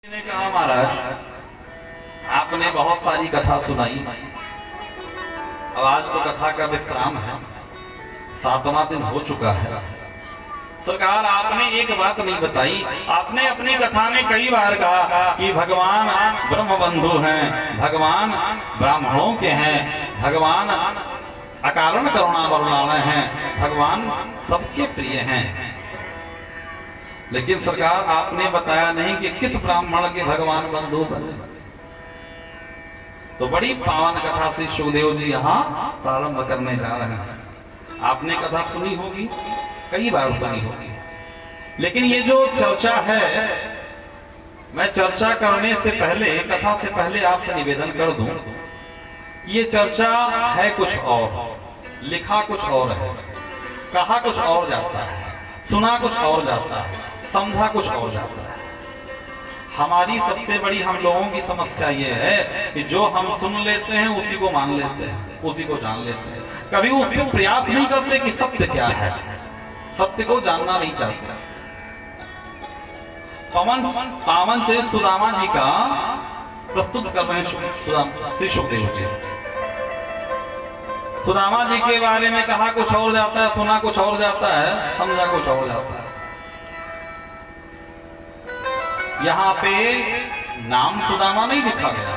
ने कहा, महाराज आपने बहुत सारी कथा सुनाई, अब आज तो कथा का विश्राम है, 7वां दिन हो चुका है। सरकार आपने एक बात नहीं बताई। आपने अपनी कथा में कई बार कहा कि भगवान ब्रह्म बंधु हैं, भगवान ब्राह्मणों के हैं, भगवान अकारण करुणा बरसाने हैं, भगवान सबके प्रिय हैं। लेकिन सरकार आपने बताया नहीं कि किस ब्राह्मण के भगवान बंधु बने। तो बड़ी पावन कथा से सुखदेव जी यहाँ प्रारंभ करने जा रहे हैं। आपने कथा सुनी होगी, कई बार सुनी होगी, लेकिन ये जो चर्चा है, मैं चर्चा करने से पहले, कथा से पहले आपसे निवेदन कर दूं, ये चर्चा है कुछ और, लिखा कुछ और है, कहा कुछ और जाता है, सुना कुछ और जाता है, समझा कुछ और जाता है। हमारी सबसे बड़ी हम लोगों की समस्या ये है कि जो हम सुन लेते हैं उसी को मान लेते हैं, उसी को जान लेते हैं, कभी उसको प्रयास नहीं करते कि सत्य क्या है, सत्य को जानना नहीं चाहते। पावन से सुदामा जी का प्रस्तुत कर रहे हैं श्री सुखदेव जी। सुदामा जी के बारे में कहा कुछ और जाता है, सुना कुछ और जाता है, समझा कुछ और जाता है। यहाँ पे नाम सुदामा नहीं लिखा गया,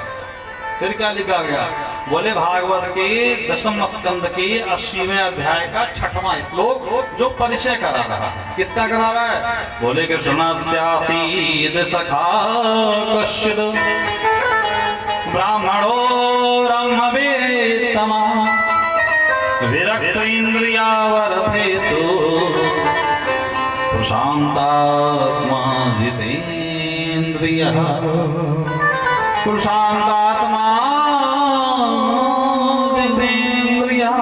फिर क्या लिखा गया? बोले भागवत के 10वें स्कंद के 80वें अध्याय का 6वां श्लोक जो परिचय करा रहा है। किसका करा रहा है? बोले कृष्णस्यासीद सखा कश्चिद ब्राह्मणो ब्रह्मवेत्तमा विरक्त इंद्रियावरथेषु प्रशांतात्मा जितेन्द्रियः प्रशांतात्मा जितेन्द्रियः।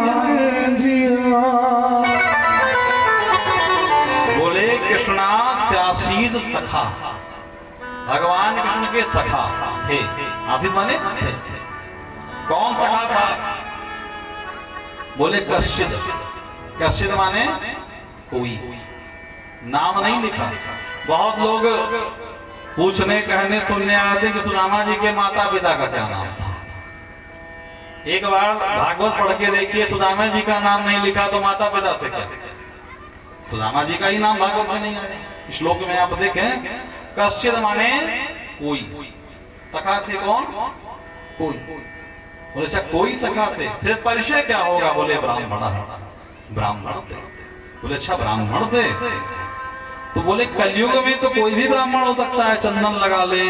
बोले कृष्णा स्यासीद सखा, भगवान कृष्ण के सखा थे। आसीद माने थे। कौन सखा था? बोले कश्चिद। कश्चिद माने कोई, नाम नहीं लिखा। बहुत लोग पूछने, कहने, सुनने आए थे कि सुदामा जी के माता पिता का क्या नाम था। एक बार भागवत पढ़ के देखिए, सुदामा जी का नाम नहीं लिखा तो माता पिता से क्या? सुदामा जी का ही नाम भागवत में नहीं आया। श्लोक में आप देखें, कश्चिद माने कोई, सखा थे कौन? कोई। बोले अच्छा कोई सखा थे, फिर परिचय क्या होगा? बोले ब्राह्मण, ब्राह्मण थे। बोले अच्छा ब्राह्मण थे, तो बोले कलयुग में तो कोई भी ब्राह्मण हो सकता है, चंदन लगा ले,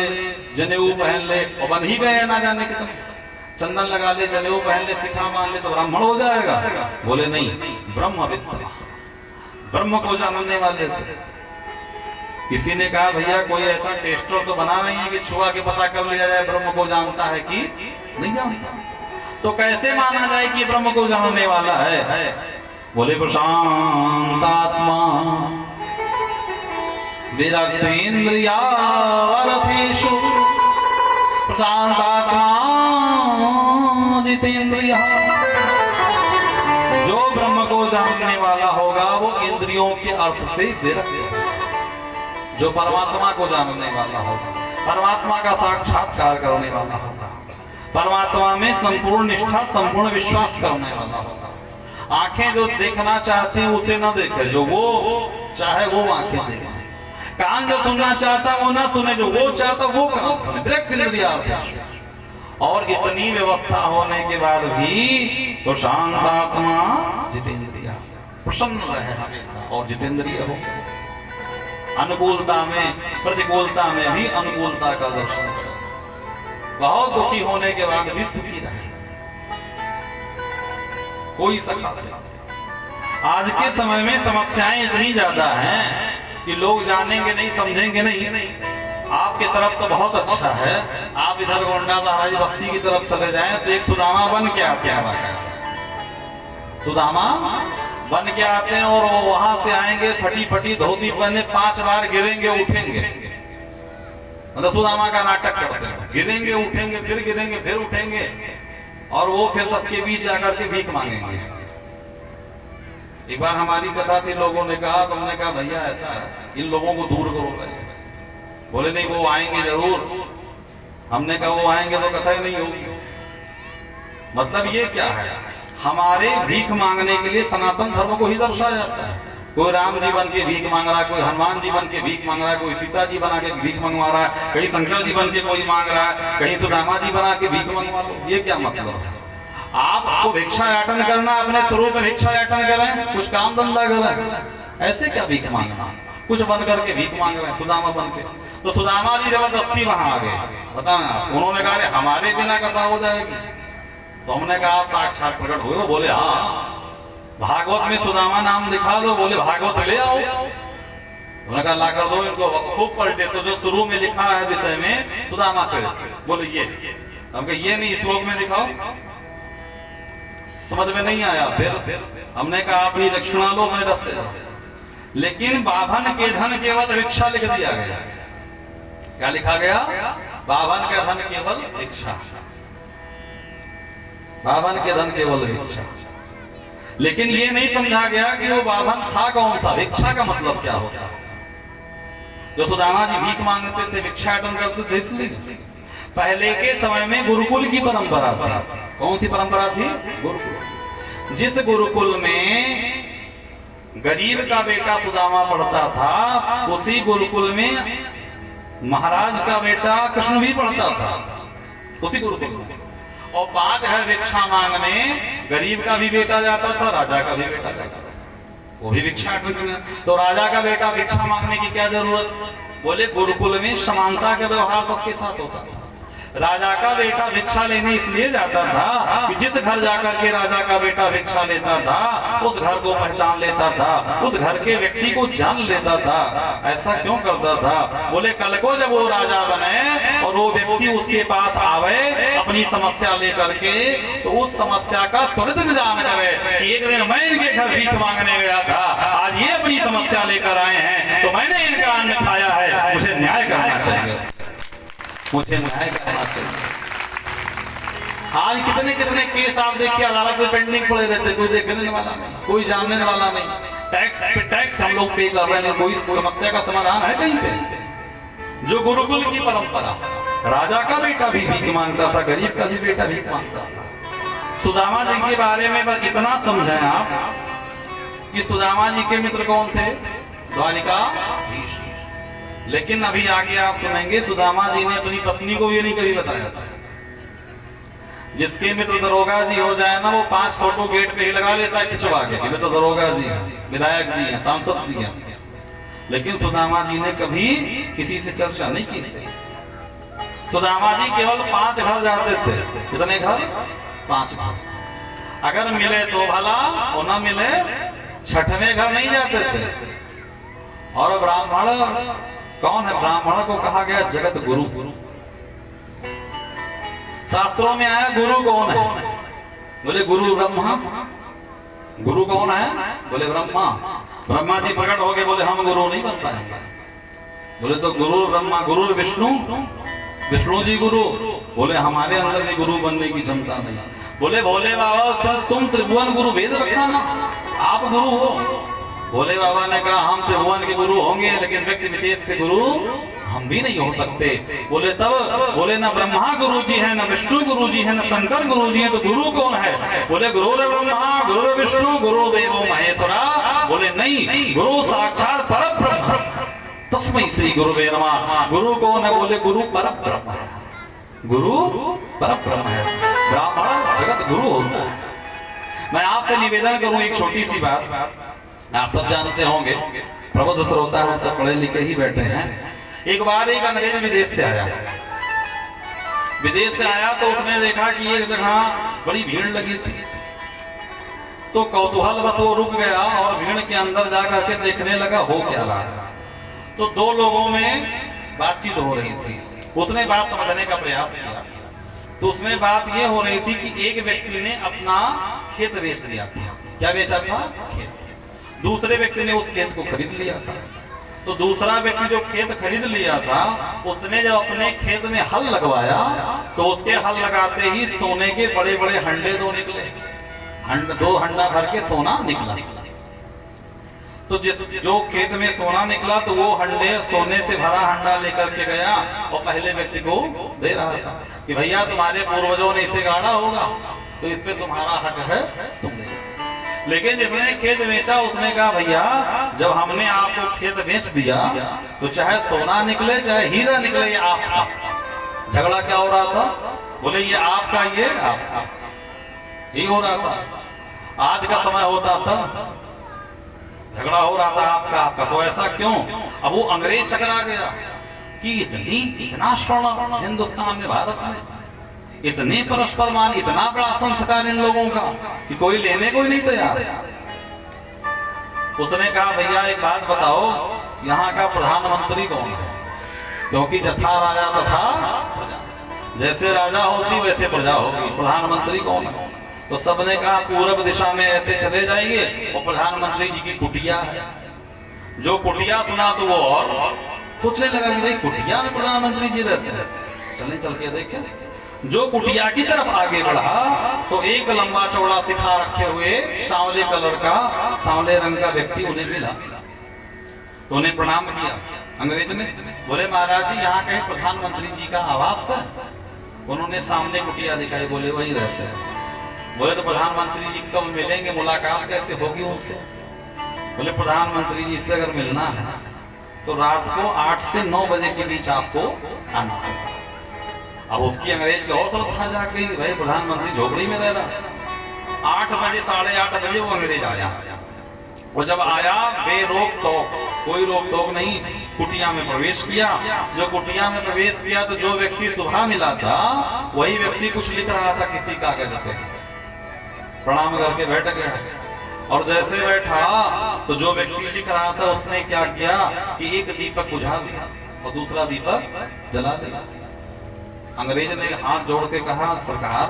जनेऊ पहन ले, और बन ही गए ना जाने कितने। चंदन लगा ले, जनेऊ पहन ले, सिखा मान ले तो ब्राह्मण हो जाएगा? बोले नहीं, ब्रह्मविद्ता, ब्रह्म को जानने वाले थे। किसी ने कहा भैया कोई ऐसा टेस्टर तो बना नहीं है कि छुआ के पता कर लिया जाए ब्रह्म को जानता है कि नहीं जानता। तो कैसे माना जाए कि ब्रह्म को जानने वाला है? बोले प्रशांतात्मा विरक्तेन्द्रियावरथेषु प्रशांतात्मा जितेन्द्रियः। जो ब्रह्म को जानने वाला होगा वो इंद्रियों के अर्थ से विरक्त है। जो परमात्मा को जानने वाला होगा, परमात्मा का साक्षात्कार करने वाला होगा, परमात्मा में संपूर्ण निष्ठा, संपूर्ण विश्वास करने वाला होगा। आंखें जो देखना चाहते हैं उसे न देखे, जो वो चाहे वो आंखें देखे। कान जो सुनना चाहता वो ना सुने, जो वो चाहता वो कान सुने। डायरेक्ट इंद्रिया। और इतनी व्यवस्था होने के बाद भी तो शांतात्मा जितेंद्रिया, प्रसन्न रहे हमेशा और जितेंद्रिय हो। अनुकूलता में, प्रतिकूलता में भी अनुकूलता का दर्शन करें। बहुत दुखी होने के बाद भी सुखी रहे। कोई सखा। आज के समय में समस्याएं इतनी ज्यादा हैं कि लोग जानेंगे नहीं, समझेंगे नहीं। आपकी तरफ तो बहुत अच्छा है, आप इधर गोंडा महाराज बस्ती की तरफ चले जाएं तो एक सुदामा बन के आते हैं। सुदामा बन के आते हैं और वो वहां से आएंगे फटी फटी धोती पहने, 5 बार गिरेंगे उठेंगे, मतलब सुदामा का नाटक करते हैं। गिरेंगे उठेंगे, फिर गिरेंगे, फिर उठेंगे, और वो फिर सबके बीच जाकर के भीख मांगेंगे। एक बार हमारी कथा थी, लोगों ने कहा, तुमने कहा भैया ऐसा है, इन लोगों को दूर करो पहले। बोले नहीं वो आएंगे जरूर। हमने कहा वो आएंगे तो कथा ही नहीं होगी। मतलब ये क्या है, हमारे भीख मांगने के लिए सनातन धर्म को ही दर्शाया जाता है। कोई राम जी बन के भीख मांग रहा है, कोई हनुमान जी बन के भीख मांग रहा है, कोई सीता जी बना के भीख मंगवा रहा है, कहीं शंकर जी बन के कोई मांग रहा है, कहीं सुदामा जी बना के भीख मंगवा लो। ये क्या मतलब है? आपको भिक्षा याटन करना, अपने स्वरूप में भिक्षा याटन करें, कुछ काम धंधा करें, ऐसे क्या भीख मांगना? कुछ बन करके भीख मांग रहे हैं, सुदामा बन के। तो सुदामा जी जबरदस्ती वहां आ गए, बताएं आप। उन्होंने कहा हमारे बिना कथा हो जाएगी। तो हमने कहा आप साक्षात प्रकट हुए? बोले हाँ, भागवत में सुदामा नाम दिखा दो। बोले भागवत ले आओ। उन्होंने कहा ला कर दो इनको। खूब पलटे तो जो शुरू में लिखा है विषय में सुदामा चरित्र, बोले ये। हम कहे ये नहीं, श्लोक में दिखाओ। समझ में नहीं आया। फिर हमने कहा अपनी दक्षिणा लो, अपने रास्ते जाओ। लेकिन बाभन के धन केवल भिक्षा लिख दिया गया। क्या लिखा गया? बाभन के धन केवल भिक्षा, बाभन के धन केवल भिक्षा। लेकिन ये नहीं समझा गया कि वो बाभन था कौन सा, भिक्षा का मतलब क्या होता। जो सुदामा जी भीख मांगते थे, भिक्षाटन करते थे, इसलिए पहले के समय में गुरुकुल की परंपरा थी। कौन सी परंपरा थी? गुरुकुल। जिस गुरुकुल में गरीब का बेटा सुदामा पढ़ता था, उसी गुरुकुल में महाराज का बेटा कृष्ण भी पढ़ता था, उसी गुरुकुल में। और 5 घर भिक्षा मांगने गरीब का भी बेटा जाता था, राजा का भी बेटा जाता था, वो भी भिक्षा। तो राजा का बेटा भिक्षा मांगने की क्या जरूरत? बोले गुरुकुल में समानता का व्यवहार सबके साथ होता था। राजा का बेटा भिक्षा लेने इसलिए जाता था कि जिस घर जाकर के राजा का बेटा भिक्षा लेता था, उस घर को पहचान लेता था, उस घर के व्यक्ति को जान लेता था। ऐसा क्यों करता था? बोले कल को जब वो राजा बने और वो व्यक्ति उसके पास आवे अपनी समस्या लेकर के, तो उस समस्या का तुरंत निदान करे कि एक दिन मैं इनके घर भीख मांगने गया था, आज ये अपनी समस्या लेकर आए हैं, तो मैंने इनका अन्न खाया है, मुझे न्याय करना चाहिए, मुझे न्याय करना चाहिए। आज कितने कितने केस आप देखिए अदालत में पेंडिंग पड़े रहते, कोई देखने वाला नहीं, कोई जानने वाला नहीं। टैक्स पे टैक्स हम लोग पे कर रहे हैं, कोई समस्या का समाधान है कहीं पे? जो गुरुकुल की परंपरा, राजा का बेटा भी भीख मांगता था, गरीब का भी बेटा भीख मांगता था। सुदामा जी के बारे में बस इतना समझें आप कि सुदामा जी के मित्र कौन थे? द्वारिका। लेकिन अभी आगे आप सुनेंगे सुदामा जी ने अपनी पत्नी को ये नहीं कभी बताया था। जिसके मित्र दरोगा जी हो जाए ना, वो 5 फोटो गेट पे ही लगा लेता है खिंचवा के, मित्र दरोगा जी हैं, विधायक जी हैं, सांसद जी हैं। लेकिन सुदामा जी ने कभी किसी से चर्चा नहीं की थी। सुदामा जी केवल 5 घर जाते थे। कितने घर? 5 घर। अगर मिले तो भला और न मिले 6वें घर नहीं जाते थे। और ब्राह्मण कौन है? ब्राह्मण को कहा गया जगत गुरु। शास्त्रों में आया गुरु कौन है? बोले गुरु ब्रह्मा। गुरु कौन है? बोले ब्रह्मा। ब्रह्मा जी प्रकट हो गए, बोले हम गुरु नहीं बन पाएंगे। बोले तो गुरु ब्रह्मा, गुरु विष्णु, विष्णु जी गुरु। बोले हमारे अंदर भी गुरु बनने की क्षमता नहीं। बोले भोले बाबा तुम त्रिभुवन गुरु वेद रखाना, आप गुरु हो। भोले बाबा ने कहा हम त्रिभुवन के गुरु होंगे, लेकिन व्यक्ति विशेष से गुरु हम भी नहीं हो सकते। बोले तब? बोले न ब्रह्मा गुरु जी है, न विष्णु गुरु जी है, न शंकर गुरु जी है, तो गुरु कौन है? बोले गुरु ब्रह्मा, गुरु विष्णु, गुरु देवो महेश्वरा। बोले नहीं, गुरु साक्षात परब्रह्म, तस्मै श्री गुरुवे नमः। गुरु कौन है? बोले गुरु परब्रह्म है, गुरु परब्रह्म है। ब्राह्मण जगत गुरु होता है। मैं आपसे निवेदन करूं एक छोटी सी बात, आप सब जानते होंगे, प्रबुद्ध श्रोता है, सब पढ़े लिखे ही बैठे हैं। एक बार एक अंग्रेज विदेश से आया। विदेश से आया तो उसने देखा कि एक जगह बड़ी भीड़ लगी थी। तो कौतूहल बस वो रुक गया और भीड़ के अंदर जाकर के देखने लगा हो क्या रहा है। तो 2 लोगों में बातचीत हो रही थी। उसने बात समझने का प्रयास किया। तो उसमें बात ये हो रही थी कि एक व्यक्ति ने अपना खेत बेच दिया था। क्या बेचा था? खेत। दूसरे व्यक्ति ने उस खेत को खरीद लिया था। तो दूसरा व्यक्ति जो खेत खरीद लिया था, उसने जब अपने खेत में हल लगवाया तो उसके हल लगाते ही सोने के बड़े बड़े हंडे 2 निकले। 2 हंडा भर के सोना निकला। तो जो खेत में सोना निकला तो वो हंडे सोने से भरा हंडा लेकर के गया और पहले व्यक्ति को दे रहा था कि भैया तुम्हारे पूर्वजों ने इसे गाड़ा होगा तो इस पे तुम्हारा हक है, तुम दे। लेकिन जिसने खेत बेचा उसने कहा भैया जब हमने आपको खेत बेच दिया तो चाहे सोना निकले चाहे हीरा निकले ये आपका। झगड़ा क्या हो रहा था? बोले ये आपका, ये आपका ही हो रहा था। आज का समय होता था झगड़ा हो रहा था आपका आपका, तो ऐसा क्यों? अब वो अंग्रेज चकरा गया कि इतना स्वर्ण हिंदुस्तान में, भारत में इतने परस्पर मान, इतना बड़ा संस्कार इन लोगों का कि कोई लेने को ही नहीं तैयार। उसने कहा भैया एक बात बताओ, यहाँ का प्रधानमंत्री कौन है? क्योंकि जथा राजा तथा प्रजा, जैसे राजा होती वैसे प्रजा होगी, प्रधानमंत्री कौन है? तो सबने कहा पूर्व दिशा में ऐसे चले जाइए और प्रधानमंत्री जी की कुटिया है। जो कुटिया सुना तो वो और सोचने लगा कि भाई कुटिया में प्रधानमंत्री जी रहते हैं, चले चल के देखें। जो कुटिया की तरफ आगे बढ़ा तो एक लंबा चौड़ा सिखा रखे हुए सांवले कलर का, सांवले रंग का व्यक्ति उन्हें मिला तो उन्हें प्रणाम किया। अंग्रेज ने बोले महाराज जी यहाँ कहीं प्रधानमंत्री जी का आवास है? उन्होंने सामने कुटिया दिखाई, बोले वही रहते हैं। बोले तो प्रधानमंत्री जी कब मिलेंगे, मुलाकात कैसे होगी उनसे? बोले प्रधानमंत्री जी से अगर मिलना है तो रात को 8 से 9 बजे के बीच आपको आना होगा। अब उसकी अंग्रेज का और श्रद्धा जाग गई, भाई प्रधानमंत्री झोपड़ी में रह रहा। 8 बजे 8:30 बजे वो अंग्रेज आया। वो जब आया बेरोक टोक, कोई रोक टोक नहीं, कुटिया में प्रवेश किया। जो कुटिया में प्रवेश किया तो जो व्यक्ति सुबह मिला था वही व्यक्ति कुछ लिख रहा था किसी कागज पे। प्रणाम करके बैठ गया और जैसे बैठा तो जो व्यक्ति लिख रहा था उसने क्या किया कि एक दीपक बुझा दिया और दूसरा दीपक जला दिया। अंग्रेज ने हाथ जोड़ के कहा सरकार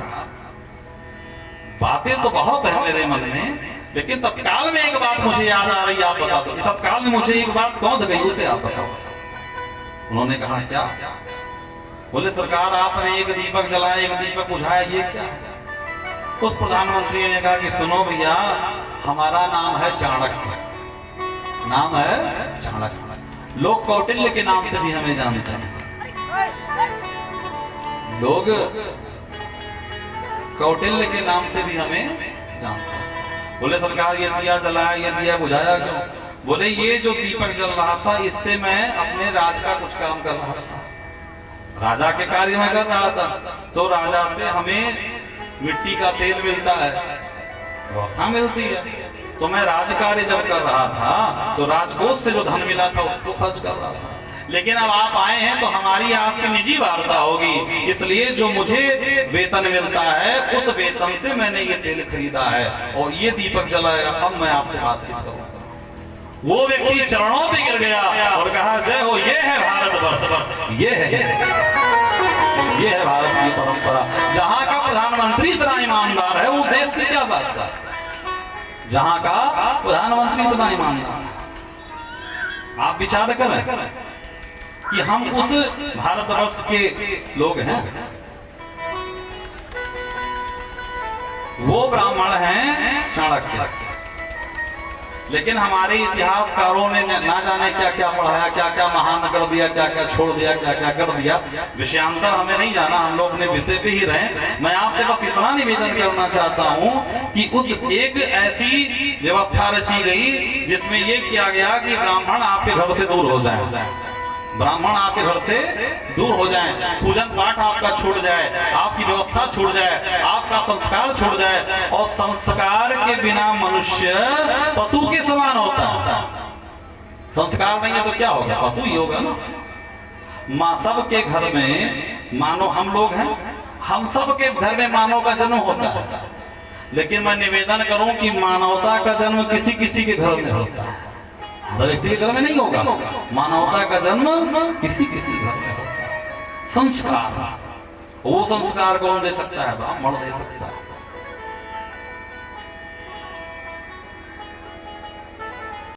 बातें तो बहुत है मेरे मन में, लेकिन तत्काल में एक बात मुझे याद आ रही, आप बता दो। तत्काल में मुझे एक बात कौन गई उसे आप बताओ। उन्होंने कहा क्या? बोले सरकार आपने एक दीपक जलाया एक दीपक बुझाया, ये क्या? उस प्रधानमंत्री ने कहा कि सुनो भैया हमारा नाम है चाणक्य, नाम है चाणक्य। लोग कौटिल्य के नाम से भी हमें जानते हैं, लोग कौटिल्य के नाम से भी हमें जानते हैं। बोले सरकार ये दिया जलाया ये दिया बुझाया क्यों? बोले ये जो दीपक जल रहा था इससे मैं अपने राज का कुछ काम कर रहा था, राजा के कार्य में कर रहा था। तो राजा से हमें मिट्टी का तेल मिलता है, व्यवस्था मिलती है, तो मैं राजकार्य जब कर रहा था तो राजकोष से जो धन मिला था उसको खर्च कर रहा था। लेकिन अब आप आए हैं तो हमारी आपकी निजी वार्ता होगी, इसलिए जो मुझे वेतन मिलता है उस वेतन से मैंने ये तेल खरीदा है और ये दीपक जलाया, अब मैं आपसे बातचीत करूंगा। वो व्यक्ति चरणों पे गिर गया और कहा जय हो, ये है भारतवर्ष, ये है भारत की परंपरा। जहां का प्रधानमंत्री इतना ईमानदार है उस देश की क्या बात का, जहां का प्रधानमंत्री इतना ईमानदार। आप विचार करें कि हम उस भारतवर्ष के लोग हैं, वो ब्राह्मण हैं चाणक्य, लेकिन हमारे इतिहासकारों ने ना जाने क्या क्या पढ़ाया, क्या क्या महान कर दिया, क्या क्या छोड़ दिया, क्या क्या कर दिया। विषयांतर हमें नहीं जाना, हम लोग अपने विषय पे ही रहे। मैं आपसे बस इतना निवेदन करना चाहता हूँ कि उस एक ऐसी व्यवस्था रची गई जिसमें ये किया गया कि ब्राह्मण आपके घर से दूर हो जाए, ब्राह्मण आपके घर से दूर हो जाए, पूजन पाठ आपका छूट जाए, आपकी व्यवस्था छूट जाए, आपका संस्कार छूट जाए। और संस्कार के बिना मनुष्य पशु के समान होता है। संस्कार नहीं है तो क्या होगा, पशु ही होगा ना। माँ सब के घर में मानो हम लोग हैं, हम सब के घर में मानव का जन्म होता है, लेकिन मैं निवेदन करूं कि मानवता का जन्म किसी किसी के घर में होता है, हर व्यक्ति के घर में नहीं होगा। मानवता का जन्म किसी किसी घर में होता है। संस्कार, वो संस्कार कौन दे सकता है? ब्राह्मण दे सकता है।